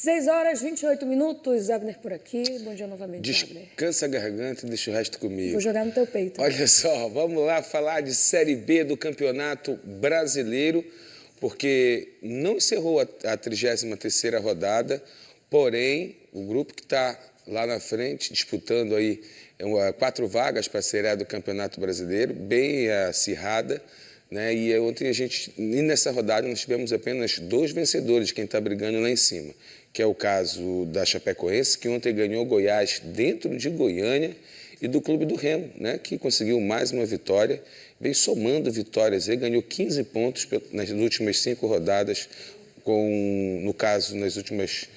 6h28, Abner por aqui. Bom dia novamente, Abner. Descansa a garganta e deixa o resto comigo. Vou jogar no teu peito. Olha só, vamos lá falar de Série B do Campeonato Brasileiro, porque não encerrou a 33ª rodada, porém, o grupo que está lá na frente, disputando aí 4 vagas para a Série A do Campeonato Brasileiro, bem acirrada, né? E ontem nessa rodada nós tivemos apenas 2 vencedores, quem está brigando lá em cima, que é o caso da Chapecoense, que ontem ganhou Goiás dentro de Goiânia, e do Clube do Remo, né, que conseguiu mais uma vitória, vem somando vitórias, ele ganhou 15 pontos nas últimas 5 rodadas, no caso, nas últimas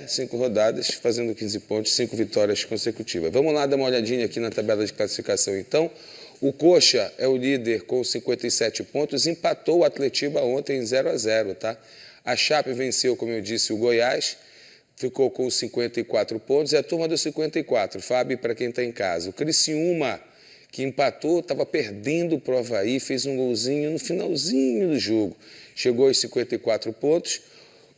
5 rodadas, fazendo 15 pontos, 5 vitórias consecutivas. Vamos lá dar uma olhadinha aqui na tabela de classificação, então. O Coxa é o líder com 57 pontos, empatou o Atletiba ontem em 0-0, tá? A Chape venceu, como eu disse, o Goiás, ficou com 54 pontos, e a turma dos 54, Fábio, para quem está em casa. O Criciúma, que empatou, estava perdendo para o Avaí, fez um golzinho no finalzinho do jogo, chegou aos 54 pontos,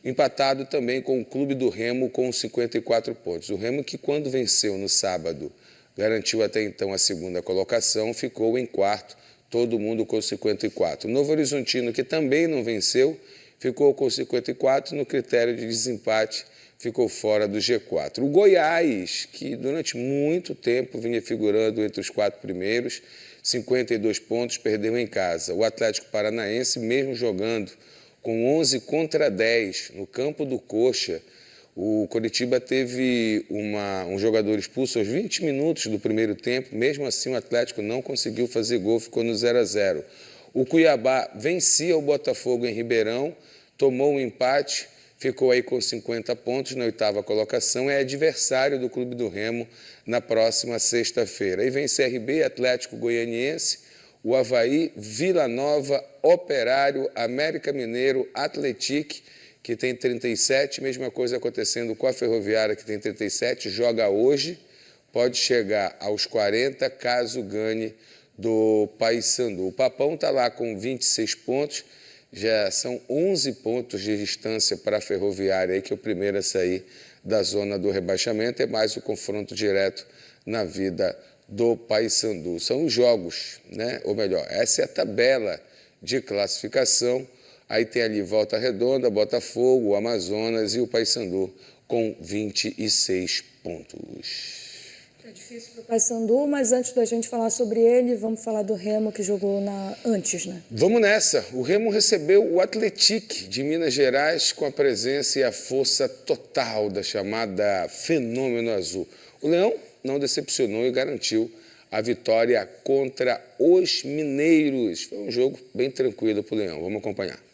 empatado também com o Clube do Remo com 54 pontos. O Remo que, quando venceu no sábado, garantiu até então a 2ª colocação, ficou em 4º, todo mundo com 54. O Novo Horizontino, que também não venceu, ficou com 54, no critério de desempate, ficou fora do G4. O Goiás, que durante muito tempo vinha figurando entre os 4 primeiros, 52 pontos, perdeu em casa. O Atlético Paranaense, mesmo jogando com 11 contra 10 no campo do Coxa, o Coritiba teve um jogador expulso aos 20 minutos do primeiro tempo, mesmo assim o Atlético não conseguiu fazer gol, ficou no 0-0. O Cuiabá vencia o Botafogo em Ribeirão, tomou um empate, ficou aí com 50 pontos na 8ª colocação, é adversário do Clube do Remo na próxima sexta-feira. Aí vem CRB, Atlético Goianiense, o Avaí, Vila Nova, Operário, América Mineiro, Atlético, que tem 37, mesma coisa acontecendo com a Ferroviária, que tem 37, joga hoje, pode chegar aos 40, caso ganhe do Paysandu. O Papão está lá com 26 pontos, já são 11 pontos de distância para a Ferroviária, aí, que é o primeiro a sair da zona do rebaixamento, é mais o confronto direto na vida do Paysandu. São os jogos, né? Ou melhor, essa é a tabela de classificação. Aí tem ali Volta Redonda, Botafogo, o Amazonas e o Paysandu com 26 pontos. É difícil para o Paysandu, mas antes da gente falar sobre ele, vamos falar do Remo, que jogou antes, né? Vamos nessa. O Remo recebeu o Atlético de Minas Gerais com a presença e a força total da chamada Fenômeno Azul. O Leão não decepcionou e garantiu a vitória contra os mineiros. Foi um jogo bem tranquilo para o Leão. Vamos acompanhar.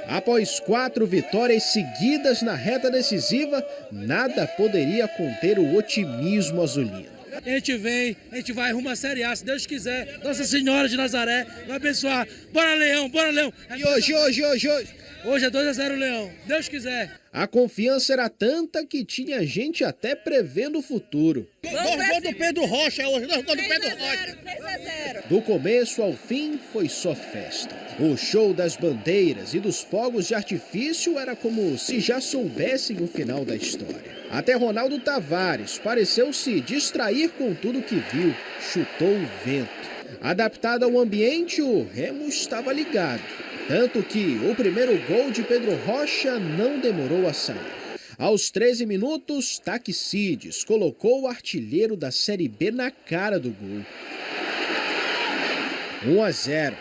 Após 4 vitórias seguidas na reta decisiva, nada poderia conter o otimismo azulino. A gente vai rumo à Série A, se Deus quiser. Nossa Senhora de Nazaré vai abençoar. Bora, Leão, bora, Leão. E hoje? Hoje é 2-0, Leão, Deus quiser. A confiança era tanta que tinha gente até prevendo o futuro. 2 gols do Pedro Rocha hoje, 2 gols do Pedro Rocha. 3-0. Do começo ao fim foi só festa. O show das bandeiras e dos fogos de artifício era como se já soubessem o final da história. Até Ronaldo Tavares pareceu se distrair com tudo que viu, chutou o vento. Adaptado ao ambiente, o Remo estava ligado. Tanto que o primeiro gol de Pedro Rocha não demorou a sair. Aos 13 minutos, Taquicides colocou o artilheiro da Série B na cara do gol. 1-0.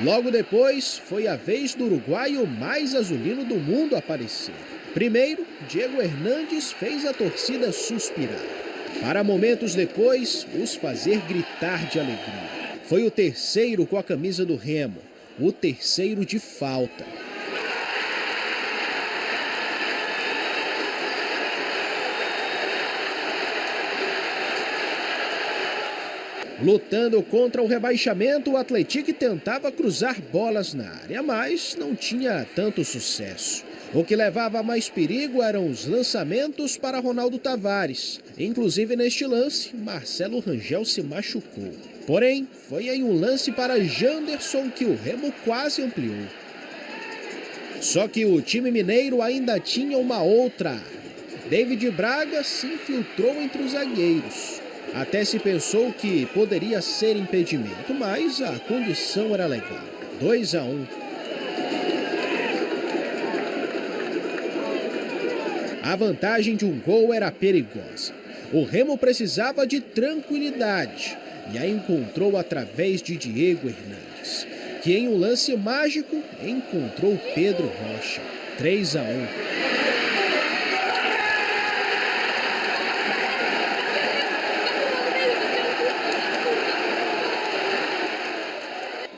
Logo depois, foi a vez do uruguaio mais azulino do mundo aparecer. Primeiro, Diego Hernandes fez a torcida suspirar, para momentos depois os fazer gritar de alegria. Foi o terceiro com a camisa do Remo, o terceiro de falta. Lutando contra o rebaixamento, o Atlético tentava cruzar bolas na área, mas não tinha tanto sucesso. O que levava a mais perigo eram os lançamentos para Ronaldo Tavares. Inclusive, neste lance, Marcelo Rangel se machucou. Porém, foi em um lance para Janderson que o Remo quase ampliou. Só que o time mineiro ainda tinha uma outra arma. David Braga se infiltrou entre os zagueiros. Até se pensou que poderia ser impedimento, mas a condição era legal. 2-1. A vantagem de um gol era perigosa. O Remo precisava de tranquilidade e a encontrou através de Diego Hernandes, que em um lance mágico encontrou Pedro Rocha. 3-1.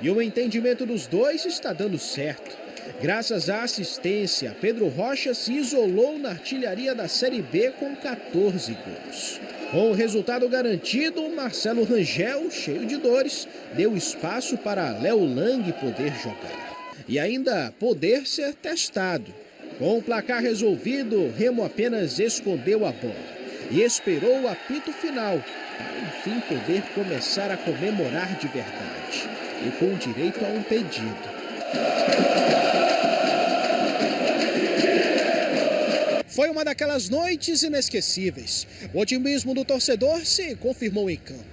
E o entendimento dos dois está dando certo. Graças à assistência, Pedro Rocha se isolou na artilharia da Série B com 14 gols. Com o resultado garantido, Marcelo Rangel, cheio de dores, deu espaço para Léo Lang poder jogar. E ainda poder ser testado. Com o placar resolvido, Remo apenas escondeu a bola e esperou o apito final, para enfim poder começar a comemorar de verdade. E com direito a um pedido. Foi uma daquelas noites inesquecíveis. O otimismo do torcedor se confirmou em campo.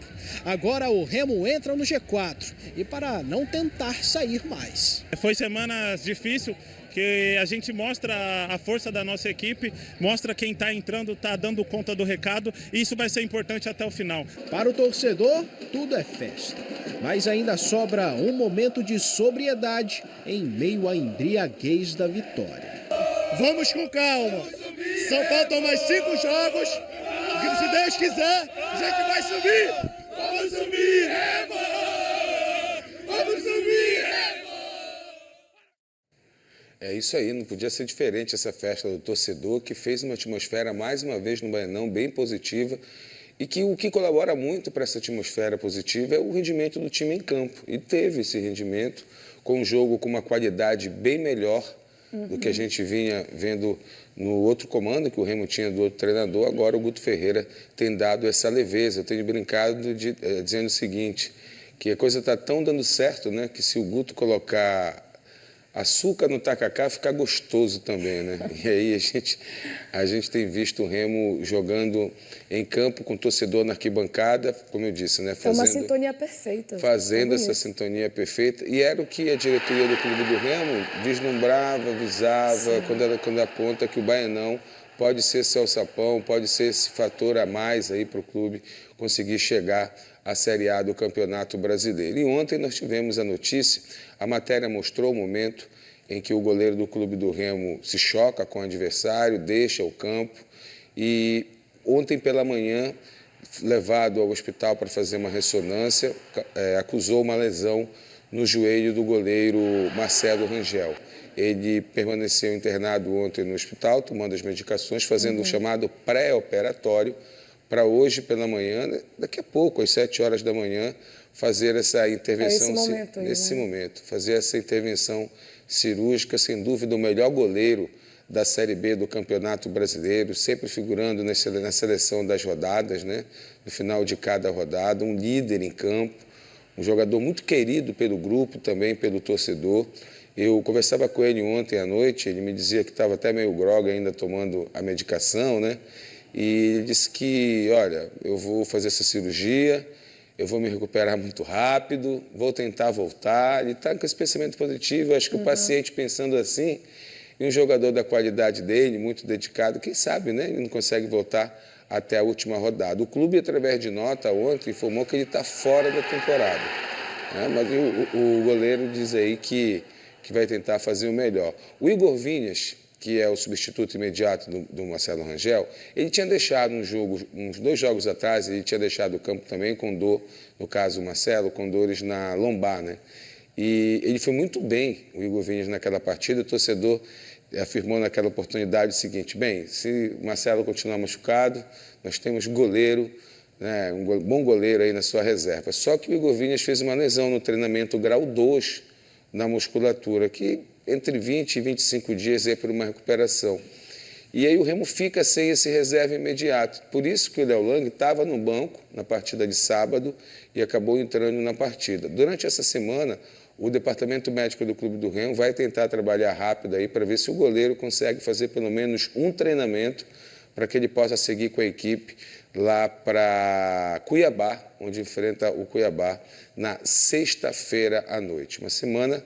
Agora o Remo entra no G4 e para não tentar sair mais. Foi semanas difíceis, que a gente mostra a força da nossa equipe, mostra quem está entrando, está dando conta do recado, e isso vai ser importante até o final. Para o torcedor, tudo é festa, mas ainda sobra um momento de sobriedade em meio à embriaguez da vitória. Vamos com calma, só faltam mais 5 jogos, e se Deus quiser, a gente vai subir! Vamos subir, Remo! Vamos subir, Remo! É isso aí, não podia ser diferente essa festa do torcedor, que fez uma atmosfera, mais uma vez, no Baianão, bem positiva, e que o que colabora muito para essa atmosfera positiva é o rendimento do time em campo. E teve esse rendimento, com um jogo com uma qualidade bem melhor do que a gente vinha vendo no outro comando que o Remo tinha do outro treinador. Agora o Guto Ferreira tem dado essa leveza. Eu tenho brincado dizendo o seguinte, que a coisa está tão dando certo, né, que se o Guto colocar açúcar no tacacá, fica gostoso também, né? E aí a gente tem visto o Remo jogando em campo com o torcedor na arquibancada, como eu disse, né? É uma sintonia perfeita. Fazendo essa sintonia perfeita. E era o que a diretoria do Clube do Remo vislumbrava, visava, quando aponta que o Baianão pode ser seu alçapão, pode ser esse fator a mais aí para o clube conseguir chegar à Série A do Campeonato Brasileiro. E ontem nós tivemos a notícia, a matéria mostrou o momento em que o goleiro do Clube do Remo se choca com o adversário, deixa o campo e ontem pela manhã, levado ao hospital para fazer uma ressonância, acusou uma lesão no joelho do goleiro Marcelo Rangel. Ele permaneceu internado ontem no hospital, tomando as medicações, fazendo o chamado pré-operatório, para hoje pela manhã, daqui a pouco, às 7 horas da manhã, fazer essa intervenção, nesse momento, fazer essa intervenção cirúrgica, sem dúvida o melhor goleiro da Série B do Campeonato Brasileiro, sempre figurando na seleção das rodadas, né? No final de cada rodada, um líder em campo, um jogador muito querido pelo grupo, também pelo torcedor. Eu conversava com ele ontem à noite, ele me dizia que estava até meio grogue ainda tomando a medicação, né? E ele disse que, olha, eu vou fazer essa cirurgia, eu vou me recuperar muito rápido, vou tentar voltar. Ele está com esse pensamento positivo, eu acho que o paciente pensando assim, e um jogador da qualidade dele, muito dedicado, quem sabe, né? Ele não consegue voltar até a última rodada. O clube, através de nota, ontem informou que ele está fora da temporada, né? Mas o goleiro diz aí que vai tentar fazer o melhor. O Igor Vinhas, que é o substituto imediato do Marcelo Rangel, ele tinha deixado uns 2 jogos atrás, ele tinha deixado o campo também com dor, no caso o Marcelo, com dores na lombar, né? E ele foi muito bem, o Igor Vinhas, naquela partida. O torcedor afirmou naquela oportunidade o seguinte: bem, se o Marcelo continuar machucado, nós temos goleiro, né, um bom goleiro aí na sua reserva. Só que o Igor Vinhas fez uma lesão no treinamento grau 2 na musculatura, que entre 20 e 25 dias é por uma recuperação. E aí o Remo fica sem esse reserva imediato. Por isso que o Léo Lang estava no banco na partida de sábado e acabou entrando na partida. Durante essa semana, o departamento médico do Clube do Remo vai tentar trabalhar rápido aí para ver se o goleiro consegue fazer pelo menos um treinamento para que ele possa seguir com a equipe lá para Cuiabá, onde enfrenta o Cuiabá na sexta-feira à noite. Uma semana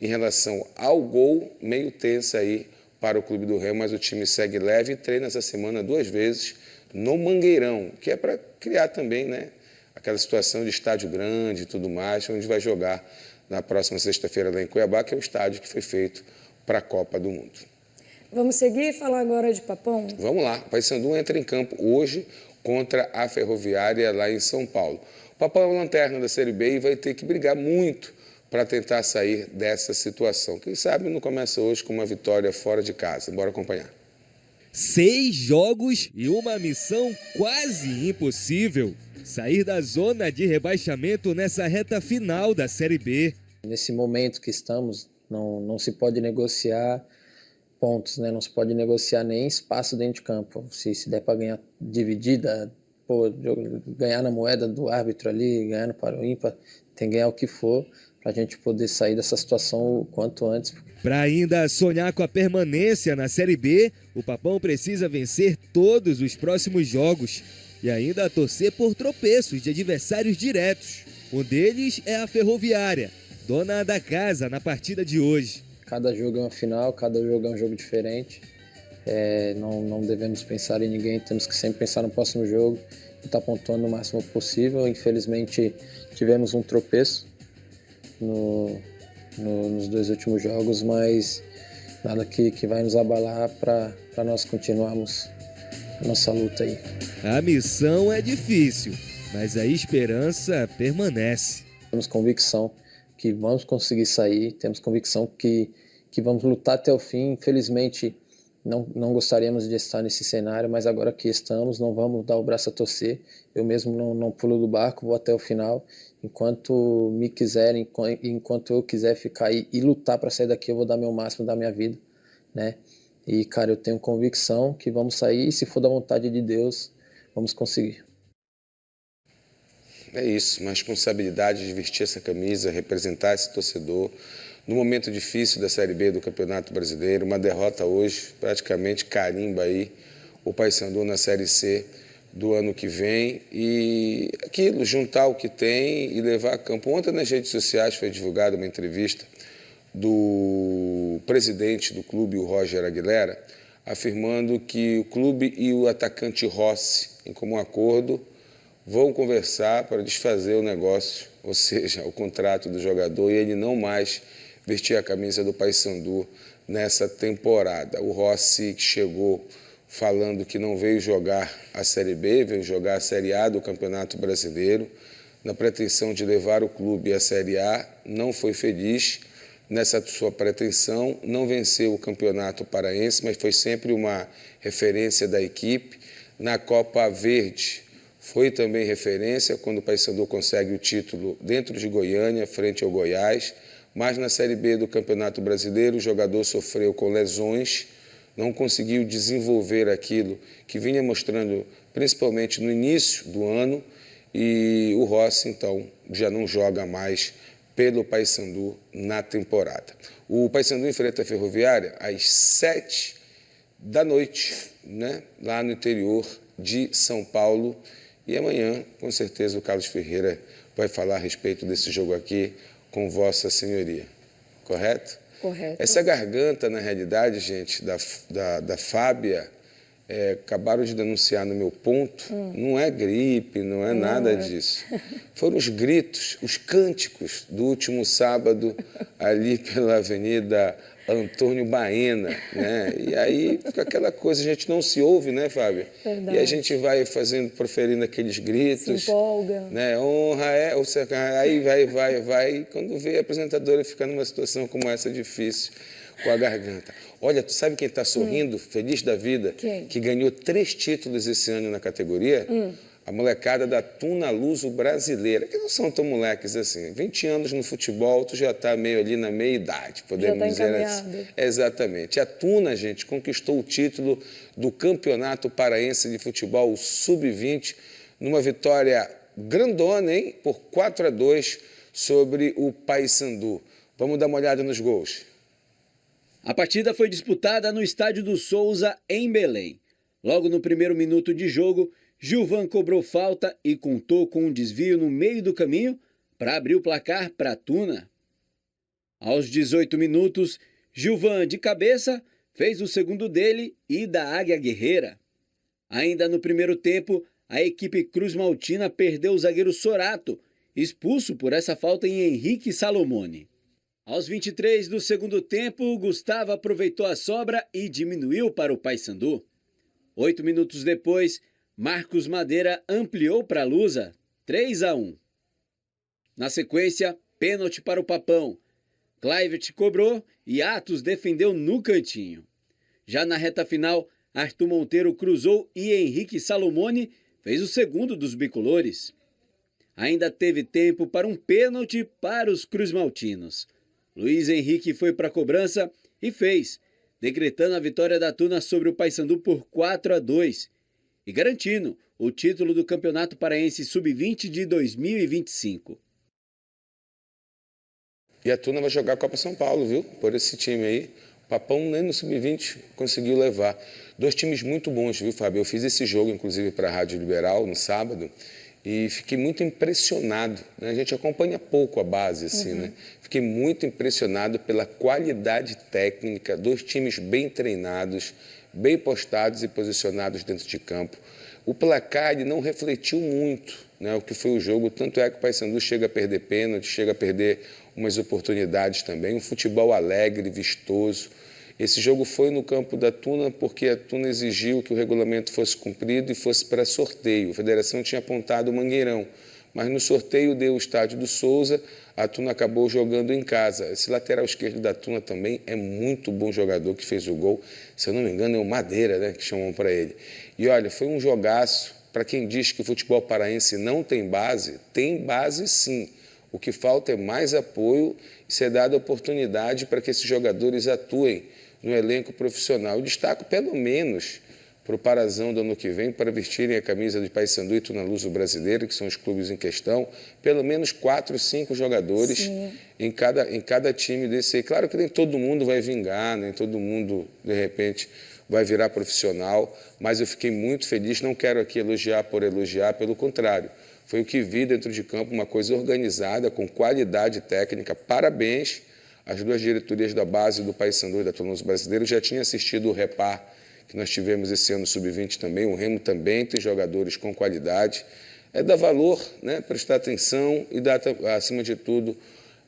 em relação ao gol meio tensa aí para o Clube do Remo, mas o time segue leve e treina essa semana 2 vezes no Mangueirão, que é para criar também, né, aquela situação de estádio grande e tudo mais, onde vai jogar na próxima sexta-feira lá em Cuiabá, que é o estádio que foi feito para a Copa do Mundo. Vamos seguir e falar agora de Papão? Vamos lá, o Paysandu entra em campo hoje contra a Ferroviária lá em São Paulo. O Papão é o lanterna da Série B e vai ter que brigar muito para tentar sair dessa situação. Quem sabe não começa hoje com uma vitória fora de casa. Bora acompanhar. 6 jogos e uma missão quase impossível. Sair da zona de rebaixamento nessa reta final da Série B. Nesse momento que estamos, não se pode negociar pontos, né? Não se pode negociar nem espaço dentro de campo. Se der para ganhar dividida, ganhar na moeda do árbitro ali, ganhar no para o ímpar, tem que ganhar o que for, para a gente poder sair dessa situação o quanto antes. Para ainda sonhar com a permanência na Série B, o Papão precisa vencer todos os próximos jogos e ainda torcer por tropeços de adversários diretos. Um deles é a Ferroviária, dona da casa na partida de hoje. Cada jogo é uma final, cada jogo é um jogo diferente. Não devemos pensar em ninguém, temos que sempre pensar no próximo jogo e estar pontuando o máximo possível. Infelizmente, tivemos um tropeço nos 2 últimos jogos, mas nada que vai nos abalar para nós continuarmos a nossa luta aí. A missão é difícil, mas a esperança permanece. Temos convicção que vamos conseguir sair, temos convicção que vamos lutar até o fim. Infelizmente, não gostaríamos de estar nesse cenário, mas agora que estamos, não vamos dar o braço a torcer. Eu mesmo não pulo do barco, vou até o final. Enquanto me quiserem, enquanto eu quiser ficar aí e lutar para sair daqui, eu vou dar meu máximo da minha vida, né? E, cara, eu tenho convicção que vamos sair e, se for da vontade de Deus, vamos conseguir. É isso, uma responsabilidade de vestir essa camisa, representar esse torcedor. No momento difícil da Série B do Campeonato Brasileiro, uma derrota hoje praticamente carimba aí o Paysandu na Série C do ano que vem e aquilo, juntar o que tem e levar a campo. Ontem nas redes sociais foi divulgada uma entrevista do presidente do clube, o Roger Aguilera, afirmando que o clube e o atacante Rossi, em comum acordo, vão conversar para desfazer o negócio, ou seja, o contrato do jogador, e ele não mais vestir a camisa do Paysandu nessa temporada. O Rossi chegou falando que não veio jogar a Série B, veio jogar a Série A do Campeonato Brasileiro, na pretensão de levar o clube à Série A, não foi feliz nessa sua pretensão, não venceu o Campeonato Paraense, mas foi sempre uma referência da equipe. Na Copa Verde foi também referência quando o Paysandu consegue o título dentro de Goiânia, frente ao Goiás, mas na Série B do Campeonato Brasileiro o jogador sofreu com lesões, não conseguiu desenvolver aquilo que vinha mostrando principalmente no início do ano, e o Rossi, então, já não joga mais pelo Paysandu na temporada. O Paysandu enfrenta a Ferroviária às 7 da noite, né, lá no interior de São Paulo, e amanhã, com certeza, o Carlos Ferreira vai falar a respeito desse jogo aqui com Vossa Senhoria. Correto? Correto. Essa garganta, na realidade, gente, da Fábia, acabaram de denunciar no meu ponto, não é gripe, não é nada disso. Foram os gritos, os cânticos do último sábado ali pela Avenida Antônio Baena, né? E aí fica aquela coisa, a gente não se ouve, né, Fábio? Verdade. E a gente vai proferindo aqueles gritos. Se empolga. Né? Honra aí vai. E quando vê a apresentadora ficar numa situação como essa difícil, com a garganta. Olha, tu sabe quem está sorrindo, feliz da vida? Quem? Que ganhou 3 títulos esse ano na categoria? a molecada da Tuna Luso Brasileira, que não são tão moleques assim, 20 anos no futebol, tu já está meio ali na meia-idade, podemos dizer assim. Exatamente. A Tuna, gente, conquistou o título do Campeonato Paraense de Futebol Sub-20, numa vitória grandona, hein? Por 4-2 sobre o Paysandu. Vamos dar uma olhada nos gols. A partida foi disputada no Estádio do Souza, em Belém. Logo no primeiro minuto de jogo, Gilvan cobrou falta e contou com um desvio no meio do caminho para abrir o placar para a Tuna. Aos 18 minutos, Gilvan, de cabeça, fez o segundo dele e da Águia Guerreira. Ainda no primeiro tempo, a equipe Cruz Maltina perdeu o zagueiro Sorato, expulso por essa falta em Henrique Salomone. Aos 23 do segundo tempo, Gustavo aproveitou a sobra e diminuiu para o Paysandu. 8 minutos depois, Marcos Madeira ampliou para a Lusa, 3-1. Na sequência, pênalti para o Papão. Clivet cobrou e Atos defendeu no cantinho. Já na reta final, Arthur Monteiro cruzou e Henrique Salomone fez o segundo dos bicolores. Ainda teve tempo para um pênalti para os cruzmaltinos. Luiz Henrique foi para a cobrança e fez, decretando a vitória da Tuna sobre o Paysandu por 4-2 e garantindo o título do Campeonato Paraense Sub-20 de 2025. E a Tuna vai jogar a Copa São Paulo, viu? Por esse time aí. O Papão nem no Sub-20 conseguiu levar. 2 times muito bons, viu, Fábio? Eu fiz esse jogo, inclusive, para a Rádio Liberal, no sábado, e fiquei muito impressionado, né? A gente acompanha pouco a base, assim, né? Fiquei muito impressionado pela qualidade técnica, 2 times bem treinados, bem postados e posicionados dentro de campo. O placar ele não refletiu muito, né, o que foi o jogo, tanto é que o Paysandu chega a perder pênalti, chega a perder umas oportunidades também, um futebol alegre, vistoso. Esse jogo foi no campo da Tuna porque a Tuna exigiu que o regulamento fosse cumprido e fosse para sorteio. A federação tinha apontado o Mangueirão, mas no sorteio deu o estádio do Souza, a Tuna acabou jogando em casa. Esse lateral esquerdo da Tuna também é muito bom jogador que fez o gol. Se eu não me engano é o Madeira, né, que chamam para ele. E olha, foi um jogaço. Para quem diz que o futebol paraense não tem base sim. O que falta é mais apoio e ser dada oportunidade para que esses jogadores atuem no elenco profissional. Eu destaco pelo menos para o Parazão do ano que vem, para vestirem a camisa de Paysandu e Tuna Luso Brasileiro, que são os clubes em questão, pelo menos 4, 5 jogadores em cada time desse aí. Claro que nem todo mundo vai vingar, nem todo mundo, de repente, vai virar profissional, mas eu fiquei muito feliz, não quero aqui elogiar por elogiar, pelo contrário. Foi o que vi dentro de campo, uma coisa organizada, com qualidade técnica. Parabéns às 2 diretorias da base do Paysandu e da Tuna Luso Brasileiro. Já tinha assistido o Repar, que nós tivemos esse ano Sub-20 também. O Remo também tem jogadores com qualidade. É dar valor, né? Prestar atenção e dar, acima de tudo,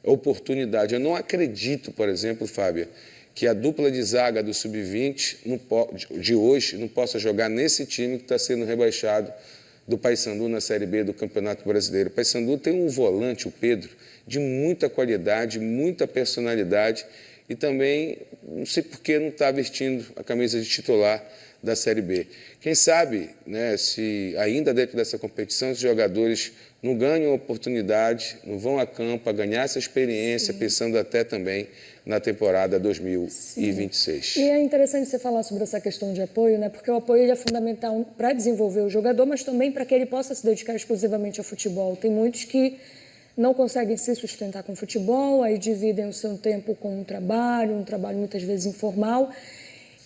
oportunidade. Eu não acredito, por exemplo, Fábio, que a dupla de zaga do Sub-20 de hoje não possa jogar nesse time que está sendo rebaixado do Paysandu na Série B do Campeonato Brasileiro. O Paysandu tem um volante, o Pedro, de muita qualidade, muita personalidade e também, não sei por que não está vestindo a camisa de titular da Série B. Quem sabe, né, se ainda dentro dessa competição, os jogadores não ganham oportunidade, não vão a campo a ganhar essa experiência, pensando até também na temporada 2026. Sim. E é interessante você falar sobre essa questão de apoio, né? Porque o apoio ele é fundamental para desenvolver o jogador, mas também para que ele possa se dedicar exclusivamente ao futebol. Tem muitos que não conseguem se sustentar com futebol, aí dividem o seu tempo com um trabalho muitas vezes informal,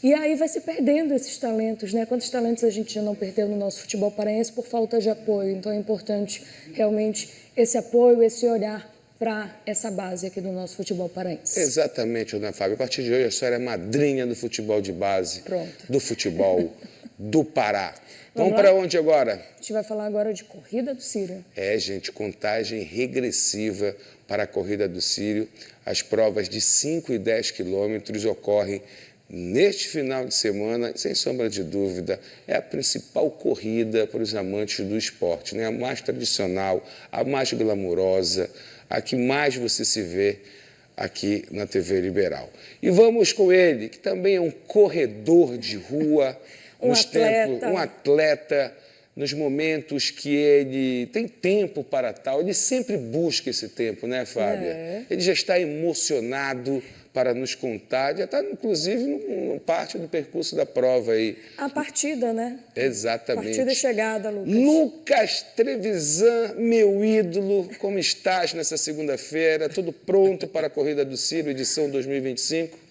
e aí vai se perdendo esses talentos, né? Quantos talentos a gente já não perdeu no nosso futebol paraense por falta de apoio? Então é importante realmente esse apoio, esse olhar para essa base aqui do nosso futebol paraense. Exatamente, Ana Fábio. A partir de hoje a senhora é madrinha do futebol de base, do futebol do Pará. Vamos para onde agora? A gente vai falar agora de Corrida do Círio. É, gente, contagem regressiva para a Corrida do Círio. As provas de 5 e 10 quilômetros ocorrem neste final de semana, sem sombra de dúvida, é a principal corrida para os amantes do esporte, né? A mais tradicional, a mais glamurosa, a que mais você se vê aqui na TV Liberal. E vamos com ele, que também é um corredor de rua, um atleta, nos momentos que ele tem tempo para tal. Ele sempre busca esse tempo, né, Fábia? Ele já está emocionado para nos contar, já está, inclusive, no parte do percurso da prova aí. A partida, né? Exatamente. Partida e chegada, Lucas. Lucas Trevisan, meu ídolo, como estás nessa segunda-feira? Tudo pronto para a Corrida do Círio, edição 2025?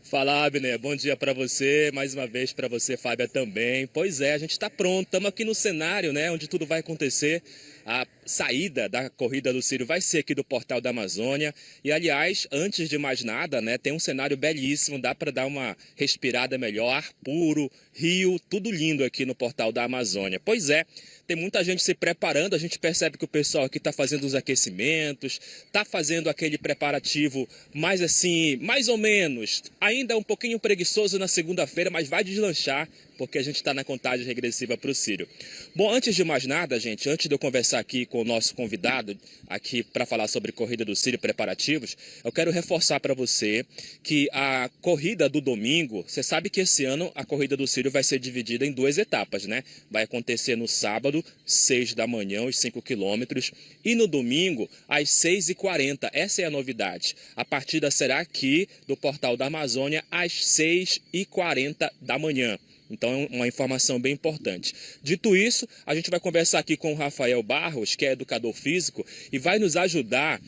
Fala, Abner, bom dia para você, mais uma vez para você, Fábia, também. Pois é, a gente está pronto, estamos aqui no cenário, né, onde tudo vai acontecer. A saída da Corrida do Círio vai ser aqui do Portal da Amazônia. E, aliás, antes de mais nada, né, tem um cenário belíssimo, dá para dar uma respirada melhor, ar puro, rio, tudo lindo aqui no Portal da Amazônia. Pois é, tem muita gente se preparando, a gente percebe que o pessoal aqui está fazendo os aquecimentos, está fazendo aquele preparativo mais assim, mais ou menos, ainda um pouquinho preguiçoso na segunda-feira, mas vai deslanchar, porque a gente está na contagem regressiva para o Círio. Bom, antes de mais nada, gente, antes de eu conversar aqui com o nosso convidado, aqui para falar sobre Corrida do Círio preparativos, eu quero reforçar para você que a corrida do domingo, você sabe que esse ano a Corrida do Círio vai ser dividida em 2 etapas, né? Vai acontecer no sábado, 6 da manhã, os 5 quilômetros, e no domingo, às 6h40. Essa é a novidade. A partida será aqui do Portal da Amazônia, às 6h40 da manhã. Então, é uma informação bem importante. Dito isso, a gente vai conversar aqui com o Rafael Barros, que é educador físico, e vai nos ajudar,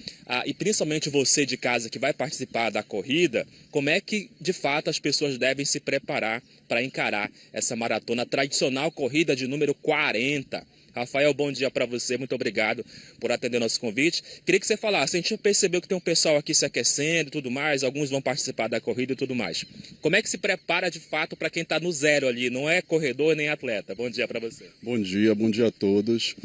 e principalmente você de casa que vai participar da corrida, como é que, de fato, as pessoas devem se preparar para encarar essa maratona tradicional, corrida de número 40. Rafael, bom dia para você, muito obrigado por atender nosso convite. Queria que você falasse, a gente percebeu que tem um pessoal aqui se aquecendo e tudo mais, alguns vão participar da corrida e tudo mais. Como é que se prepara de fato para quem está no zero ali, não é corredor nem atleta? Bom dia para você. Bom dia a todos.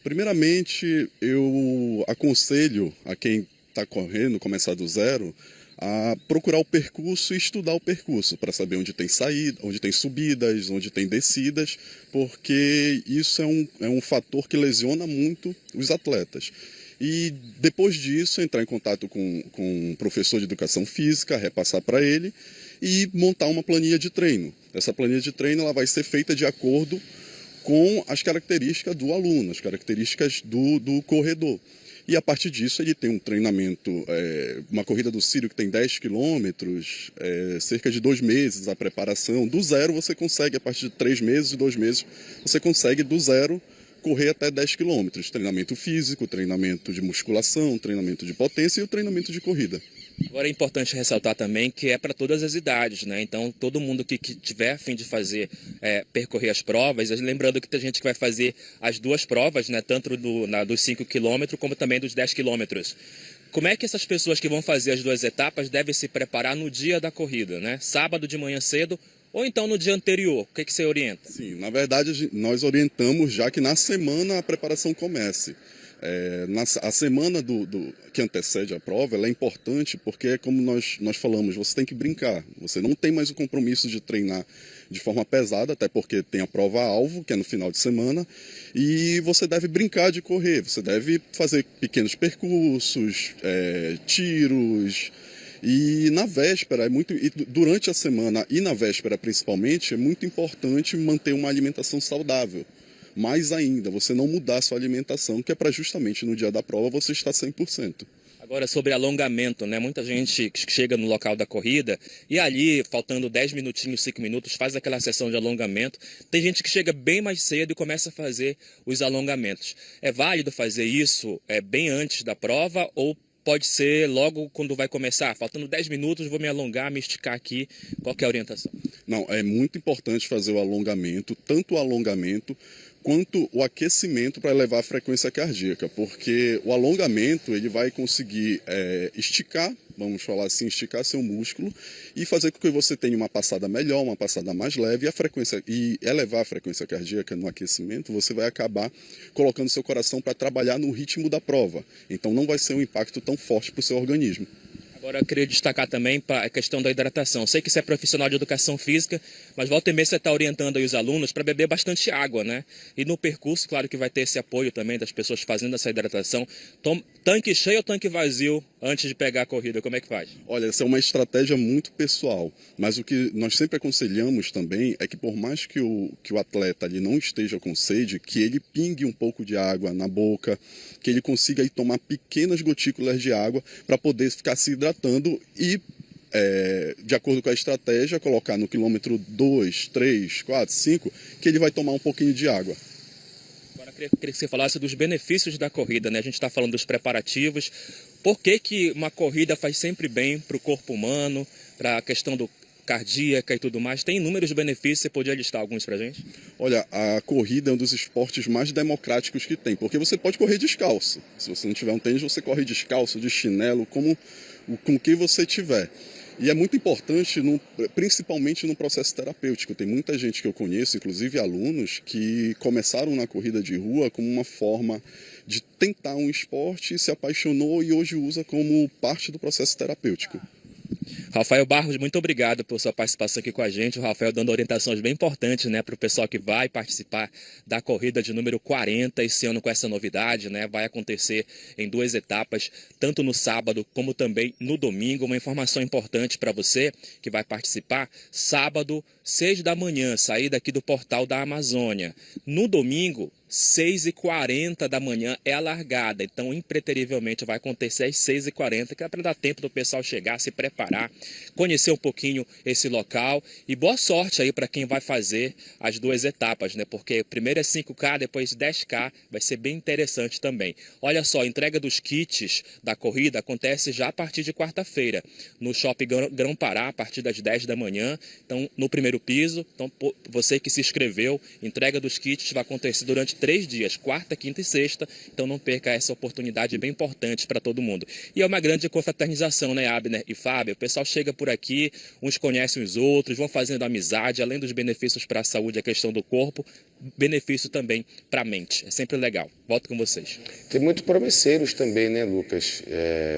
Primeiramente, eu aconselho a quem está correndo, começar do zero, a procurar o percurso e estudar o percurso para saber onde tem saída, onde tem subidas, onde tem descidas, porque isso é um fator que lesiona muito os atletas. E depois disso, entrar em contato com um professor de educação física, repassar para ele e montar uma planilha de treino. Essa planilha de treino ela vai ser feita de acordo com as características do aluno, as características do corredor. E a partir disso ele tem um treinamento, uma corrida do Círio que tem 10 quilômetros, cerca de 2 meses a preparação. Do zero você consegue, a partir de 3 meses, 2 meses, você consegue do zero correr até 10 quilômetros. Treinamento físico, treinamento de musculação, treinamento de potência e o treinamento de corrida. Agora é importante ressaltar também que é para todas as idades, né? Então todo mundo que tiver a fim de fazer, percorrer as provas, lembrando que tem gente que vai fazer as 2 provas, né? Tanto dos 5 quilômetros como também dos 10 quilômetros. Como é que essas pessoas que vão fazer as 2 etapas devem se preparar no dia da corrida, né? Sábado de manhã cedo ou então no dia anterior? O que você orienta? Sim, na verdade nós orientamos já que na semana a preparação comece. A semana que antecede a prova ela é importante porque, como nós falamos, você tem que brincar. Você não tem mais o compromisso de treinar de forma pesada, até porque tem a prova-alvo, que é no final de semana, e você deve brincar de correr. Você deve fazer pequenos percursos, tiros. E na véspera, e durante a semana e na véspera principalmente, é muito importante manter uma alimentação saudável. Mais ainda, você não mudar a sua alimentação, que é para justamente no dia da prova você estar 100%. Agora, sobre alongamento, né? Muita gente chega no local da corrida e ali, faltando 10 minutinhos, 5 minutos, faz aquela sessão de alongamento. Tem gente que chega bem mais cedo e começa a fazer os alongamentos. É válido fazer isso bem antes da prova ou pode ser logo quando vai começar? Faltando 10 minutos, vou me alongar, me esticar aqui. Qual que é a orientação? Não, é muito importante fazer o alongamento, tanto o alongamento quanto o aquecimento para elevar a frequência cardíaca, porque o alongamento ele vai conseguir esticar, vamos falar assim, esticar seu músculo e fazer com que você tenha uma passada melhor, uma passada mais leve e elevar a frequência cardíaca no aquecimento, você vai acabar colocando seu coração para trabalhar no ritmo da prova. Então não vai ser um impacto tão forte para o seu organismo. Agora eu queria destacar também para a questão da hidratação. Sei que você é profissional de educação física, mas volta e meia você está orientando aí os alunos para beber bastante água, né? E no percurso, claro que vai ter esse apoio também das pessoas fazendo essa hidratação. Tanque cheio ou tanque vazio antes de pegar a corrida, como é que faz? Olha, essa é uma estratégia muito pessoal, mas o que nós sempre aconselhamos também é que por mais que o atleta ali não esteja com sede, que ele pingue um pouco de água na boca, que ele consiga aí tomar pequenas gotículas de água para poder ficar se hidratando e, de acordo com a estratégia, colocar no quilômetro 2, 3, 4, 5, que ele vai tomar um pouquinho de água. Agora, queria que você falasse dos benefícios da corrida, né? A gente está falando dos preparativos. Por que uma corrida faz sempre bem para o corpo humano, para a questão do cardíaca e tudo mais? Tem inúmeros benefícios, você podia listar alguns para a gente? Olha, a corrida é um dos esportes mais democráticos que tem, porque você pode correr descalço. Se você não tiver um tênis, você corre descalço, de chinelo, com o que você tiver. E é muito importante, principalmente no processo terapêutico. Tem muita gente que eu conheço, inclusive alunos, que começaram na corrida de rua como uma forma de tentar um esporte, se apaixonou e hoje usa como parte do processo terapêutico. Rafael Barros, muito obrigado por sua participação aqui com a gente. O Rafael dando orientações bem importantes, né, para o pessoal que vai participar da corrida de número 40 esse ano com essa novidade, né? Vai acontecer em 2 etapas, tanto no sábado como também no domingo. Uma informação importante para você que vai participar: sábado, 6 da manhã, saída aqui do Portal da Amazônia. No domingo, 6h40 da manhã é a largada, então impreterivelmente vai acontecer às 6h40, que é para dar tempo do pessoal chegar, se preparar, conhecer um pouquinho esse local, e boa sorte aí para quem vai fazer as 2 etapas, né? Porque primeiro é 5K, depois 10K, vai ser bem interessante também. Olha só, a entrega dos kits da corrida acontece já a partir de quarta-feira, no Shopping Grão-Pará, a partir das 10 da manhã, então no primeiro piso. Então você que se inscreveu, entrega dos kits vai acontecer durante 3 dias, quarta, quinta e sexta, então não perca essa oportunidade bem importante para todo mundo. E é uma grande confraternização, né, Abner e Fábio? O pessoal chega por aqui, uns conhecem os outros, vão fazendo amizade, além dos benefícios para a saúde, a questão do corpo, benefício também para a mente. É sempre legal. Volto com vocês. Tem muitos promesseiros também, né, Lucas?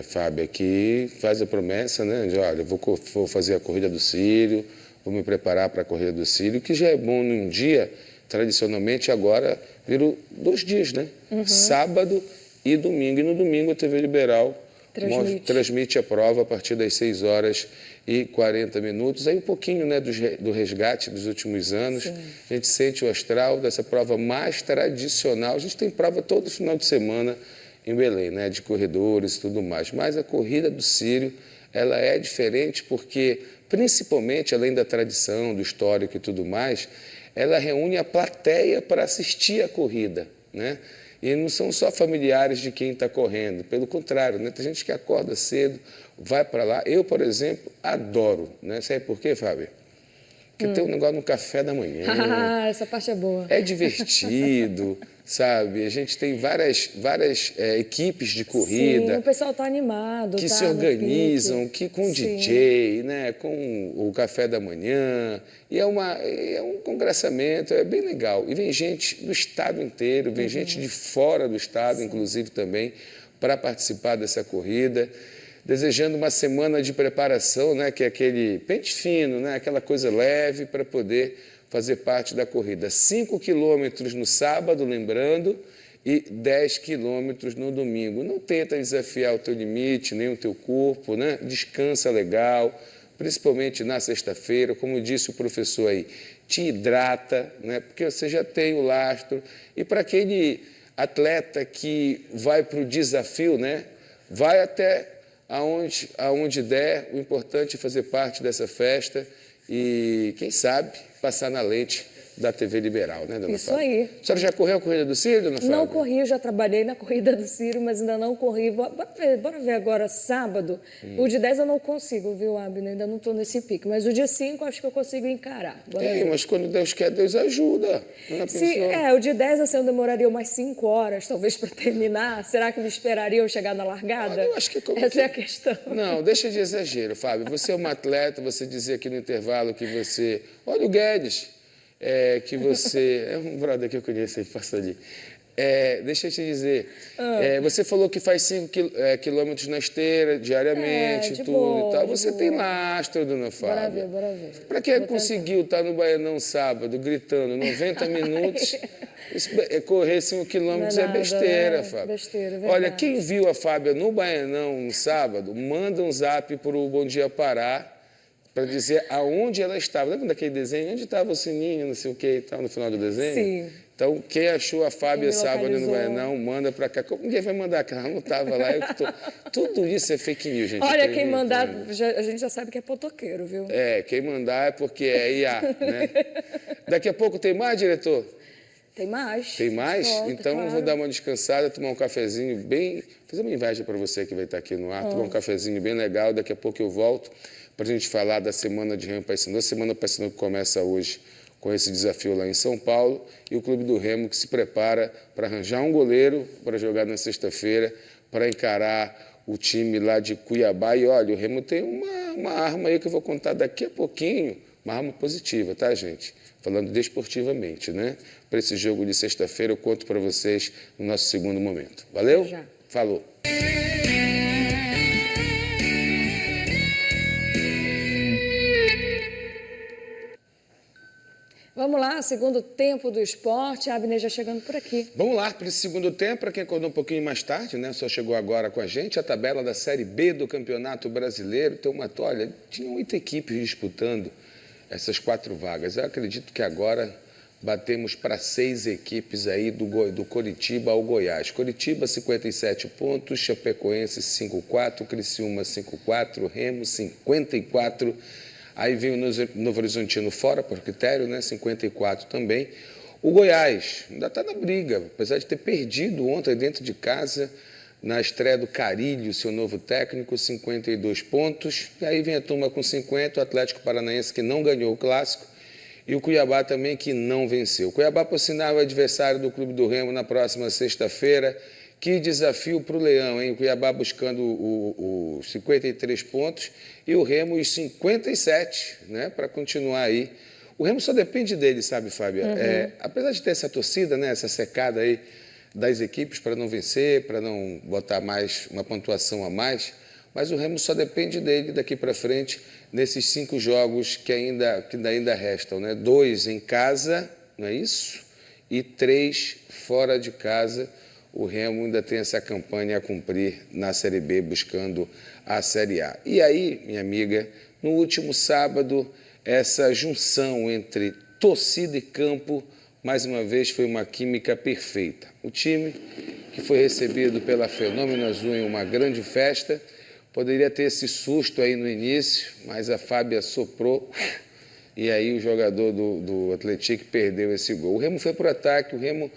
Fábio, aqui faz a promessa, né, de olha, vou fazer a corrida do Círio, vou me preparar para a corrida do Círio, que já é bom num dia. Tradicionalmente agora virou 2 dias, né? Sábado e domingo. E no domingo a TV Liberal transmite a prova a partir das 6h40. Aí um pouquinho, né, do resgate dos últimos anos. Sim. A gente sente o astral dessa prova mais tradicional. A gente tem prova todo final de semana em Belém, né, de corredores e tudo mais. Mas a corrida do Círio, ela é diferente porque, principalmente, além da tradição, do histórico e tudo mais, ela reúne a plateia para assistir a corrida, né? E não são só familiares de quem está correndo, pelo contrário, né? Tem gente que acorda cedo, vai para lá. Eu, por exemplo, adoro, né? Sabe por quê, Fábio? Porque tem um negócio no café da manhã. Essa parte é boa. É divertido, sabe? A gente tem várias equipes de corrida. Sim, o pessoal está animado. Que se organizam, com DJ, né? Com o café da manhã. E é um congressamento, é bem legal. E vem gente do estado inteiro, vem gente de fora do estado, inclusive também, para participar dessa corrida. Desejando uma semana de preparação, né, que é aquele pente fino, né, aquela coisa leve para poder fazer parte da corrida. 5 quilômetros no sábado, lembrando, e 10 quilômetros no domingo. Não tenta desafiar o teu limite, nem o teu corpo, né? Descansa legal, principalmente na sexta-feira, como disse o professor aí, te hidrata, né, porque você já tem o lastro. E para aquele atleta que vai para o desafio, né, vai até aonde der, o importante é fazer parte dessa festa e, quem sabe, passar na lente da TV Liberal, né, dona Isso Fábio? aí. A senhora já correu a corrida do Círio, dona Fábio? Não corri, eu já trabalhei na corrida do Círio, mas ainda não corri. Bora ver agora, sábado. O de 10 eu não consigo, viu, Abner? Ainda não estou nesse pique. Mas o de 5 acho que eu consigo encarar. Mas quando Deus quer, Deus ajuda. O de 10 assim, eu demoraria umas 5 horas, talvez, para terminar. Será que me esperaria eu chegar na largada? Eu acho que Essa é a questão. Não, deixa de exagero, Fábio. Você é uma atleta, você dizia aqui no intervalo que você... Olha o Guedes. Que você... É um brother que eu conheço, ele passou ali. Deixa eu te dizer, você falou que faz 5 quilômetros na esteira diariamente, de tudo boa, e tal. de Você boa. tem lastro, dona Fábia. Bora ver. Para quem conseguiu estar no Baianão sábado, gritando 90 minutos, correr 5 quilômetros Não é é nada, besteira, né? Fábia. Besteira, Olha, verdade. quem viu a Fábia no Baianão no sábado, manda um zap para o Bom Dia Pará, para dizer aonde ela estava. Lembra daquele desenho? Onde estava o sininho, não sei o que e tal, no final do desenho? Sim. Então, quem achou a Fábia me sábado no localizou. Baianão, manda para cá. Ninguém vai mandar, que ela não estava lá. Tudo isso é fake news, gente. Olha, Eu tô quem mandar, inventando. a gente já sabe que é potoqueiro, viu? Quem mandar é porque é IA, né? Daqui a pouco tem mais, diretor? Tem mais. Tem mais? Volta, Então, claro. eu vou dar uma descansada, tomar um cafezinho bem... Fazer uma inveja para você que vai estar aqui no ar, tomar um cafezinho bem legal. Daqui a pouco eu volto para a gente falar da Semana de Remo Paysandu. A Semana Paysandu que começa hoje com esse desafio lá em São Paulo e o Clube do Remo que se prepara para arranjar um goleiro para jogar na sexta-feira, para encarar o time lá de Cuiabá. E olha, o Remo tem uma arma aí que eu vou contar daqui a pouquinho, uma arma positiva, tá, gente? Falando desportivamente, né? Para esse jogo de sexta-feira, eu conto para vocês no nosso segundo momento. Valeu? Já. Falou. Vamos lá, segundo tempo do esporte. A Abner já chegando por aqui. Vamos lá para esse segundo tempo, para quem acordou um pouquinho mais tarde, né? Só chegou agora com a gente, a tabela da Série B do Campeonato Brasileiro. Tem olha, tinham 8 equipes disputando essas 4 vagas. Eu acredito que agora batemos para 6 equipes aí do Coritiba ao Goiás. Coritiba, 57 pontos, Chapecoense, 54, Criciúma, 54, Remo, 54. Aí vem o Novo Horizontino fora, por critério, né? 54 também. O Goiás ainda está na briga, apesar de ter perdido ontem dentro de casa, na estreia do Carilho, seu novo técnico, 52 pontos. E aí vem a turma com 50, o Atlético Paranaense que não ganhou o Clássico e o Cuiabá também que não venceu. O Cuiabá, por sinal, é o adversário do Clube do Remo na próxima sexta-feira. Que desafio para o Leão, hein? O Cuiabá buscando os 53 pontos e o Remo os 57, né? Para continuar aí. O Remo só depende dele, sabe, Fábia? Apesar de ter essa torcida, né? Essa secada aí das equipes para não vencer, para não botar mais uma pontuação a mais, mas o Remo só depende dele daqui para frente nesses 5 jogos que ainda restam, né? 2 em casa, não é isso? E 3 fora de casa. O Remo ainda tem essa campanha a cumprir na Série B, buscando a Série A. E aí, minha amiga, no último sábado, essa junção entre torcida e campo, mais uma vez, foi uma química perfeita. O time, que foi recebido pela Fenômeno Azul em uma grande festa, poderia ter esse susto aí no início, mas a Fábia soprou e aí o jogador do Atlético perdeu esse gol. O Remo foi para o ataque, o Remo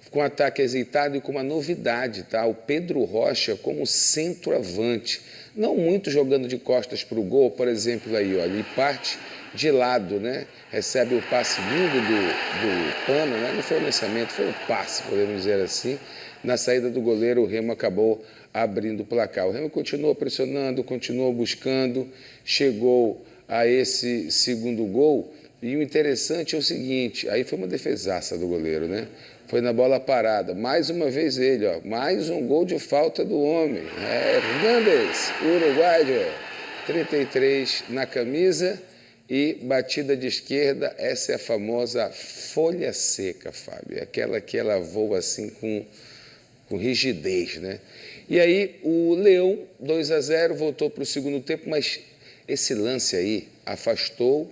com um ataque hesitado e com uma novidade, tá? O Pedro Rocha como centroavante, não muito jogando de costas para o gol, por exemplo, aí, ó, ele parte de lado, né? Recebe o passe lindo do Pana, né? Não foi o lançamento, foi o passe, podemos dizer assim. Na saída do goleiro, o Remo acabou abrindo o placar. O Remo continuou pressionando, continuou buscando, chegou a esse segundo gol. E o interessante é o seguinte, aí foi uma defesaça do goleiro, né? Foi na bola parada. Mais uma vez ele, ó, mais um gol de falta do homem. Hernández, uruguaio, 33 na camisa e batida de esquerda. Essa é a famosa folha seca, Fábio. Aquela que ela voa assim com rigidez, né? E aí o Leão, 2-0, voltou para o segundo tempo, mas esse lance aí afastou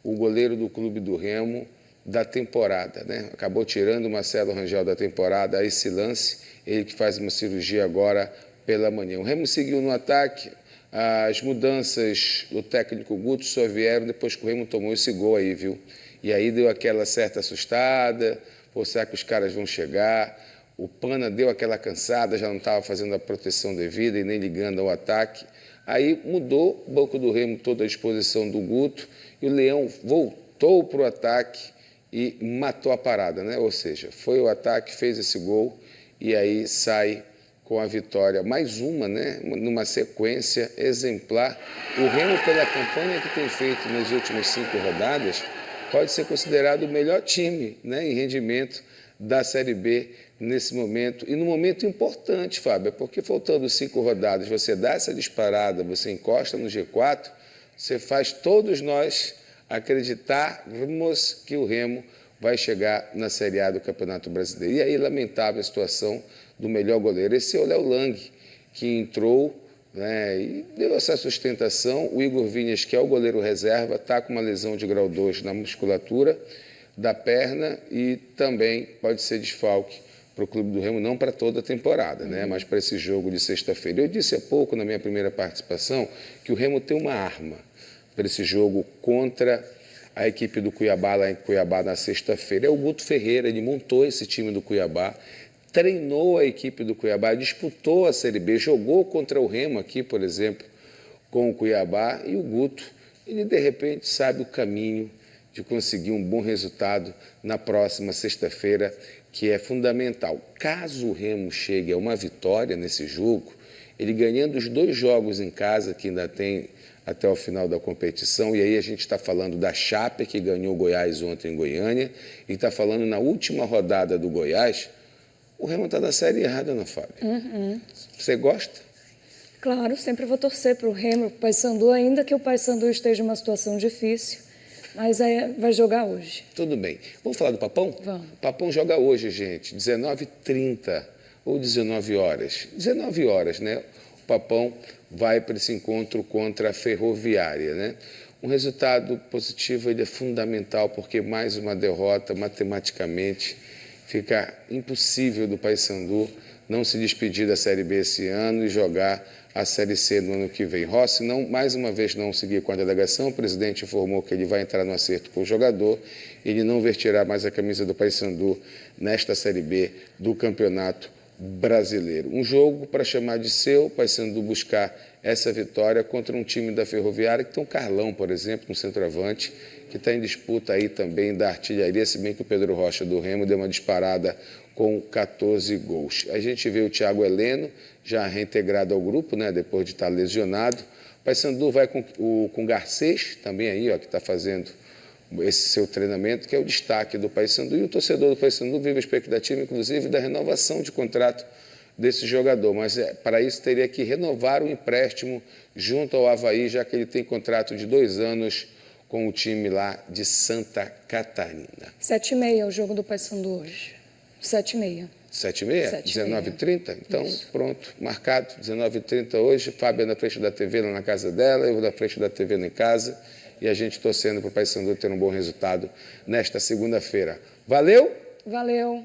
o goleiro do Clube do Remo da temporada, né? Acabou tirando o Marcelo Rangel da temporada, esse lance, ele que faz uma cirurgia agora pela manhã. O Remo seguiu no ataque, as mudanças do técnico Guto só vieram depois que o Remo tomou esse gol aí, viu? E aí deu aquela certa assustada, pô, será que os caras vão chegar? O Pana deu aquela cansada, já não estava fazendo a proteção devida e nem ligando ao ataque. Aí mudou o banco do Remo toda a disposição do Guto e o Leão voltou para o ataque e matou a parada, né? Ou seja, foi o ataque, fez esse gol e aí sai com a vitória. Mais uma, né? Numa sequência exemplar. O Remo, pela campanha que tem feito nas últimas 5 rodadas, pode ser considerado o melhor time, né, em rendimento da Série B nesse momento, e num momento importante, Fábio, porque faltando 5 rodadas, você dá essa disparada, você encosta no G4, você faz todos nós acreditarmos que o Remo vai chegar na Série A do Campeonato Brasileiro. E aí, lamentável a situação do melhor goleiro. Esse é o Léo Lang, que entrou, né, e deu essa sustentação. O Igor Vinhas, que é o goleiro reserva, está com uma lesão de grau 2 na musculatura da perna e também pode ser desfalque para o Clube do Remo, não para toda a temporada, né, mas para esse jogo de sexta-feira. Eu disse há pouco, na minha primeira participação, que o Remo tem uma arma para esse jogo contra a equipe do Cuiabá, lá em Cuiabá, na sexta-feira. É o Guto Ferreira, ele montou esse time do Cuiabá, treinou a equipe do Cuiabá, disputou a Série B, jogou contra o Remo aqui, por exemplo, com o Cuiabá, e o Guto, ele de repente sabe o caminho de conseguir um bom resultado na próxima sexta-feira, que é fundamental. Caso o Remo chegue a uma vitória nesse jogo, ele ganhando os 2 jogos em casa, que ainda tem até o final da competição, e aí a gente está falando da Chape, que ganhou o Goiás ontem em Goiânia, e está falando na última rodada do Goiás, o Remo está na série A, dona Fábio. Você gosta? Claro, sempre vou torcer para o Remo, para o Paysandu, ainda que o Paysandu esteja em uma situação difícil, mas vai jogar hoje. Tudo bem. Vamos falar do Papão? Vamos. O Papão joga hoje, gente, 19h30 ou 19 horas. 19 horas, né? O Papão vai para esse encontro contra a Ferroviária, né? Um resultado positivo, ele é fundamental, porque mais uma derrota, matematicamente, fica impossível do Paysandu não se despedir da Série B esse ano e jogar a Série C no ano que vem. Rossi, mais uma vez, não seguir com a delegação. O presidente informou que ele vai entrar no acerto com o jogador. Ele não vestirá mais a camisa do Paysandu nesta Série B do Campeonato Brasileiro. Um jogo para chamar de seu, o Paysandu buscar essa vitória contra um time da Ferroviária, que tem um Carlão, por exemplo, no centroavante, que está em disputa aí também da artilharia, se bem que o Pedro Rocha do Remo deu uma disparada com 14 gols. A gente vê o Thiago Heleno já reintegrado ao grupo, né, depois de estar lesionado. O Paysandu vai com o Garcês, também aí, ó, que está fazendo esse seu treinamento, que é o destaque do Paysandu. E o torcedor do Paysandu vive a expectativa, inclusive, da renovação de contrato desse jogador. Mas para isso teria que renovar o empréstimo junto ao Avaí, já que ele tem contrato de 2 anos com o time lá de Santa Catarina. 7h30 é o jogo do Paysandu hoje. 7h30. 7h30? 19h30? Então, isso. Pronto, marcado, 19h30 hoje. Fábio na frente da TV lá na casa dela, eu na frente da TV lá em casa. E a gente torcendo para o Paysandu ter um bom resultado nesta segunda-feira. Valeu? Valeu.